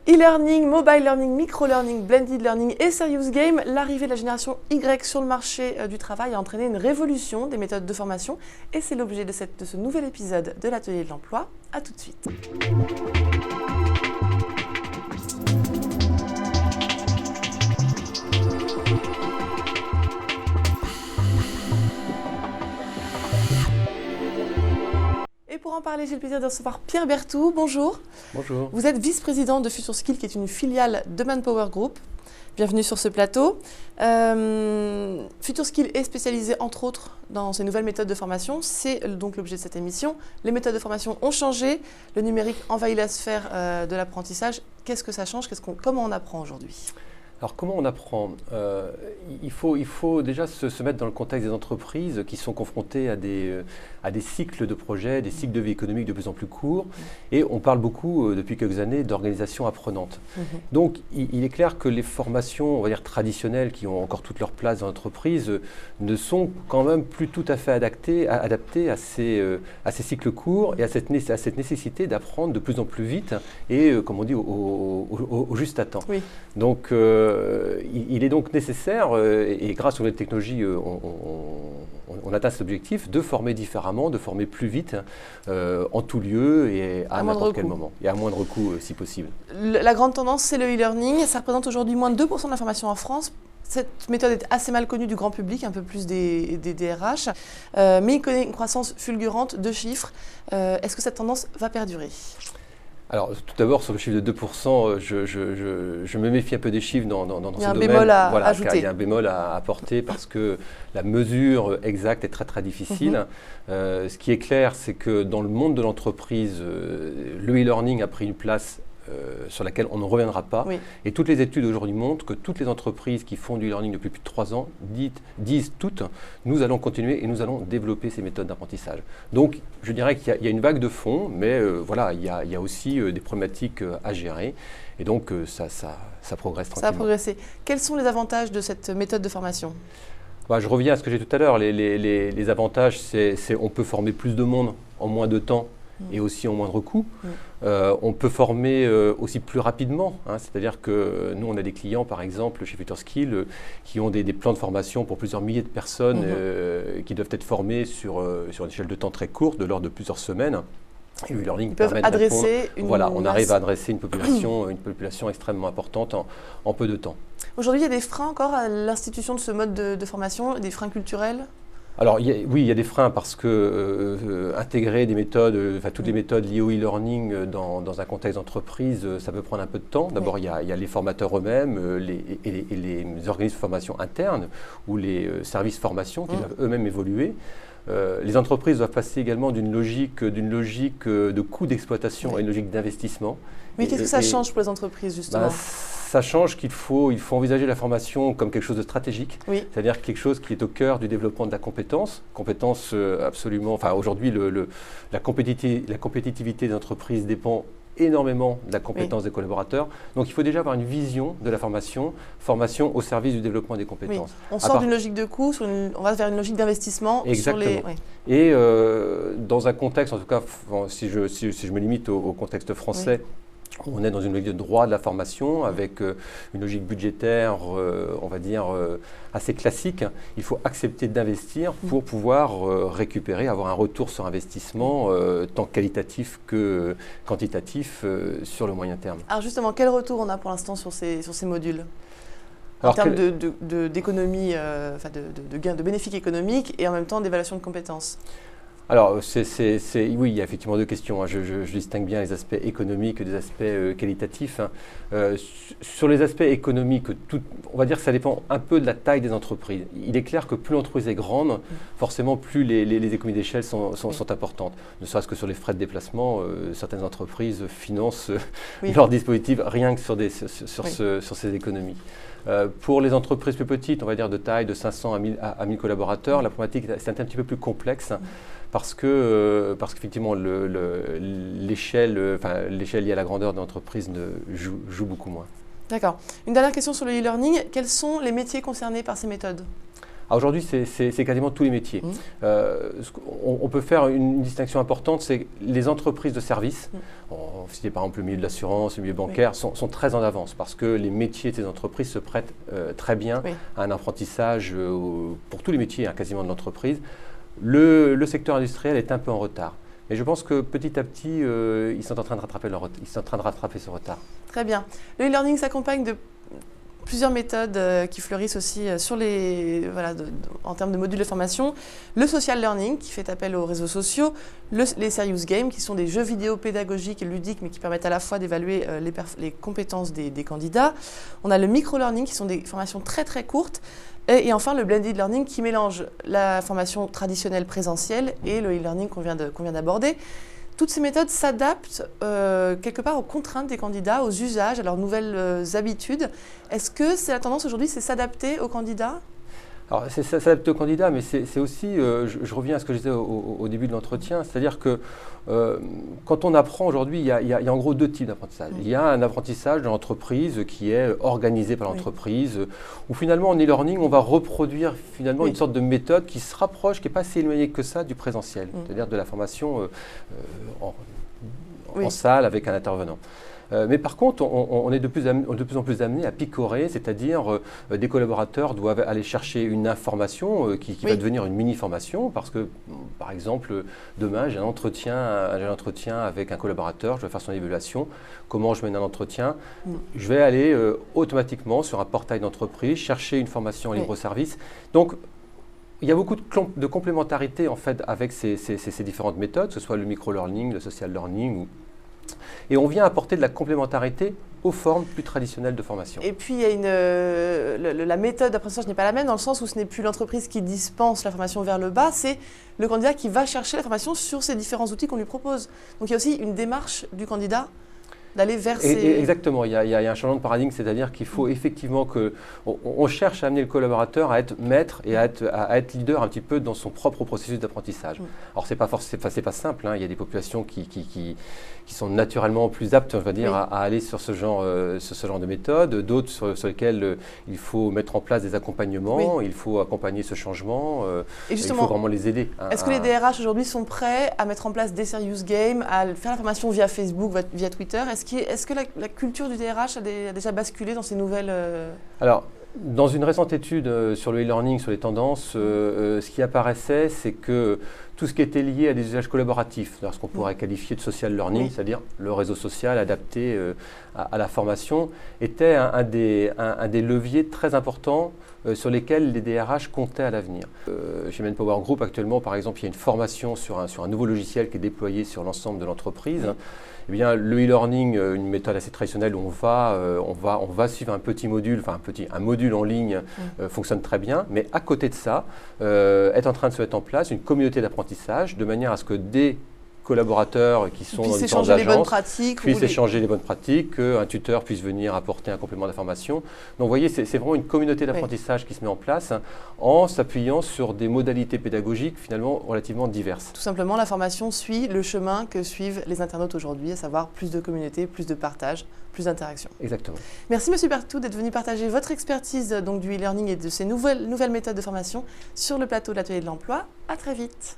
E-learning, mobile learning, micro-learning, blended learning et serious game, l'arrivée de la génération Y sur le marché du travail a entraîné une révolution des méthodes de formation et c'est l'objet de ce nouvel épisode de l'Atelier de l'Emploi. A tout de suite. Et pour en parler, j'ai le plaisir de recevoir Pierre Berthoud. Bonjour. Bonjour. Vous êtes vice-président de Future Skills, qui est une filiale de Manpower Group. Bienvenue sur ce plateau. Future Skills est spécialisé entre autres dans ces nouvelles méthodes de formation. C'est donc l'objet de cette émission. Les méthodes de formation ont changé. Le numérique envahit la sphère de l'apprentissage. Qu'est-ce que ça change? Comment on apprend aujourd'hui? Alors comment on apprend? Il faut déjà se mettre dans le contexte des entreprises qui sont confrontées à des cycles de projets, des cycles de vie économique de plus en plus courts. Et on parle beaucoup depuis quelques années d'organisation apprenante. Donc il est clair que les formations, on va dire traditionnelles, qui ont encore toute leur place dans l'entreprise, ne sont quand même plus tout à fait adaptées à ces cycles courts et à cette nécessité d'apprendre de plus en plus vite et, comme on dit, au juste à temps. Oui. Donc il est donc nécessaire, et grâce aux nouvelles technologies, on atteint cet objectif de former différemment, de former plus vite, en tout lieu et à n'importe quel moment, et à moindre coût si possible. La grande tendance, c'est le e-learning. Ça représente aujourd'hui moins de 2% de la formation en France. Cette méthode est assez mal connue du grand public, un peu plus des DRH, mais il connaît une croissance fulgurante de chiffres. Est-ce que cette tendance va perdurer ? Alors, tout d'abord, sur le chiffre de 2%, je me méfie un peu des chiffres dans ce domaine. Il y a un bémol à ajouter. Il y a un bémol à apporter parce que la mesure exacte est très très difficile. Ce qui est clair, c'est que dans le monde de l'entreprise, le e-learning a pris une place sur laquelle on ne reviendra pas. Oui. Et toutes les études aujourd'hui montrent que toutes les entreprises qui font du e-learning depuis plus de 3 ans disent toutes, nous allons continuer et nous allons développer ces méthodes d'apprentissage. Donc, je dirais qu'il y a une vague de fond, mais voilà, il y a aussi des problématiques à gérer. Et donc, ça progresse tranquillement. Ça a progressé. Quels sont les avantages de cette méthode de formation ? Je reviens à ce que j'ai dit tout à l'heure. Les avantages, c'est on peut former plus de monde en moins de temps et aussi en moindre coût. On peut former aussi plus rapidement, c'est-à-dire que nous, on a des clients, par exemple, chez Future Skills, qui ont des plans de formation pour plusieurs milliers de personnes qui doivent être formées sur une échelle de temps très courte, de l'ordre de plusieurs semaines. Et le e-learning permet de répondre. On arrive à adresser une population extrêmement importante en peu de temps. Aujourd'hui, il y a des freins encore à l'institution de ce mode de formation, des freins culturels ? Alors oui, il y a des freins parce que intégrer des méthodes, toutes les méthodes liées au e-learning dans un contexte d'entreprise, ça peut prendre un peu de temps. D'abord, il y a les formateurs eux-mêmes et les organismes de formation internes ou les services formation qui doivent eux-mêmes évoluer. Les entreprises doivent passer également d'une logique de coût d'exploitation à une logique d'investissement. Oui, qu'est-ce que ça change pour les entreprises, justement ? Ça change qu'il faut envisager la formation comme quelque chose de stratégique, c'est-à-dire quelque chose qui est au cœur du développement de la compétence absolument. Aujourd'hui, la compétitivité des entreprises dépend énormément de la compétence des collaborateurs. Donc, il faut déjà avoir une vision de la formation au service du développement des compétences. Oui. On sort d'une logique de coût, on va vers une logique d'investissement. Exactement. Et dans un contexte, en tout cas, si je me limite au contexte français, on est dans une logique de droit de la formation avec une logique budgétaire, on va dire, assez classique. Il faut accepter d'investir pour pouvoir récupérer, avoir un retour sur investissement tant qualitatif que quantitatif sur le moyen terme. Alors justement, quel retour on a pour l'instant sur ces modules ? En termes d'économie, de gains, de bénéfices économiques et en même temps d'évaluation de compétences. Alors, oui, il y a effectivement deux questions. Je distingue bien les aspects économiques des aspects qualitatifs. Sur les aspects économiques, on va dire que ça dépend un peu de la taille des entreprises. Il est clair que plus l'entreprise est grande, forcément plus les économies d'échelle sont importantes. Ne serait-ce que sur les frais de déplacement, certaines entreprises financent leur dispositif rien que sur ces économies. Pour les entreprises plus petites, on va dire de taille de 500 à 1000 collaborateurs, la problématique est un petit peu plus complexe parce qu'effectivement l'échelle liée à la grandeur de l'entreprise joue beaucoup moins. D'accord. Une dernière question sur le e-learning. Quels sont les métiers concernés par ces méthodes ? Aujourd'hui, c'est quasiment tous les métiers. On peut faire une distinction importante, c'est les entreprises de services, on citait par exemple le milieu de l'assurance, le milieu bancaire, sont très en avance parce que les métiers de ces entreprises se prêtent très bien à un apprentissage pour tous les métiers quasiment de l'entreprise. Le secteur industriel est un peu en retard. Et je pense que petit à petit, ils sont en train de rattraper ce retard. Très bien. Le e-learning s'accompagne de plusieurs méthodes qui fleurissent aussi en termes de modules de formation. Le social learning qui fait appel aux réseaux sociaux, les serious games qui sont des jeux vidéo pédagogiques et ludiques mais qui permettent à la fois d'évaluer les compétences des candidats. On a le micro-learning qui sont des formations très très courtes. Et enfin, le blended learning qui mélange la formation traditionnelle présentielle et le e-learning qu'on vient d'aborder. Toutes ces méthodes s'adaptent quelque part aux contraintes des candidats, aux usages, à leurs nouvelles habitudes. Est-ce que c'est la tendance aujourd'hui, c'est s'adapter aux candidats ? Alors, c'est s'adapter aux candidats, mais c'est aussi, je reviens à ce que je disais au début de l'entretien, c'est-à-dire que quand on apprend aujourd'hui, il y a en gros deux types d'apprentissage. Il y a un apprentissage de l'entreprise qui est organisé par l'entreprise, où finalement en e-learning, on va reproduire finalement une sorte de méthode qui se rapproche, qui n'est pas si éloignée que ça du présentiel, c'est-à-dire de la formation en salle avec un intervenant. Mais par contre, on est de plus en plus amené à picorer, c'est-à-dire des collaborateurs doivent aller chercher une information qui va devenir une mini-formation parce que, par exemple, demain, j'ai un entretien avec un collaborateur, je vais faire son évaluation. Comment je mène un entretien? Je vais aller automatiquement sur un portail d'entreprise, chercher une formation en libre service. Donc, il y a beaucoup de complémentarité en fait avec ces différentes méthodes, que ce soit le micro-learning, le social learning et on vient apporter de la complémentarité aux formes plus traditionnelles de formation. Et puis, il y a la méthode d'apprentissage n'est pas la même dans le sens où ce n'est plus l'entreprise qui dispense la formation vers le bas, c'est le candidat qui va chercher la formation sur ces différents outils qu'on lui propose. Donc, il y a aussi une démarche du candidat d'aller vers ces... Exactement, il y a un changement de paradigme, c'est-à-dire qu'il faut effectivement qu'on cherche à amener le collaborateur à être maître et à être leader un petit peu dans son propre processus d'apprentissage. Alors, c'est pas simple, il y a des populations qui sont naturellement plus aptes, on va dire, à aller sur ce genre de méthode, d'autres sur lesquelles il faut mettre en place des accompagnements, il faut accompagner ce changement, et justement, il faut vraiment les aider. Est-ce que les DRH aujourd'hui sont prêts à mettre en place des serious games, à faire la formation via Facebook, via Twitter? Est-ce que la culture du DRH a déjà basculé dans ces nouvelles... Alors, dans une récente étude sur le e-learning, sur les tendances, ce qui apparaissait, c'est que tout ce qui était lié à des usages collaboratifs, ce qu'on pourrait qualifier de social learning, c'est-à-dire le réseau social adapté à la formation, était un des leviers très importants sur lesquels les DRH comptaient à l'avenir. Chez Manpower Group, actuellement, par exemple, il y a une formation sur un nouveau logiciel qui est déployé sur l'ensemble de l'entreprise. Eh bien, le e-learning, une méthode assez traditionnelle où on va suivre un petit module, enfin un module en ligne fonctionne très bien, mais à côté de ça, est en train de se mettre en place une communauté d'apprentissage de manière à ce que des collaborateurs qui sont dans différentes agences puissent échanger les bonnes pratiques, qu'un tuteur puisse venir apporter un complément d'information. Donc vous voyez, c'est vraiment une communauté d'apprentissage qui se met en place en s'appuyant sur des modalités pédagogiques finalement relativement diverses. Tout simplement, la formation suit le chemin que suivent les internautes aujourd'hui, à savoir plus de communauté, plus de partage, plus d'interaction. Exactement. Merci Monsieur Berthoud d'être venu partager votre expertise du e-learning et de ces nouvelles méthodes de formation sur le plateau de l'Atelier de l'Emploi. À très vite.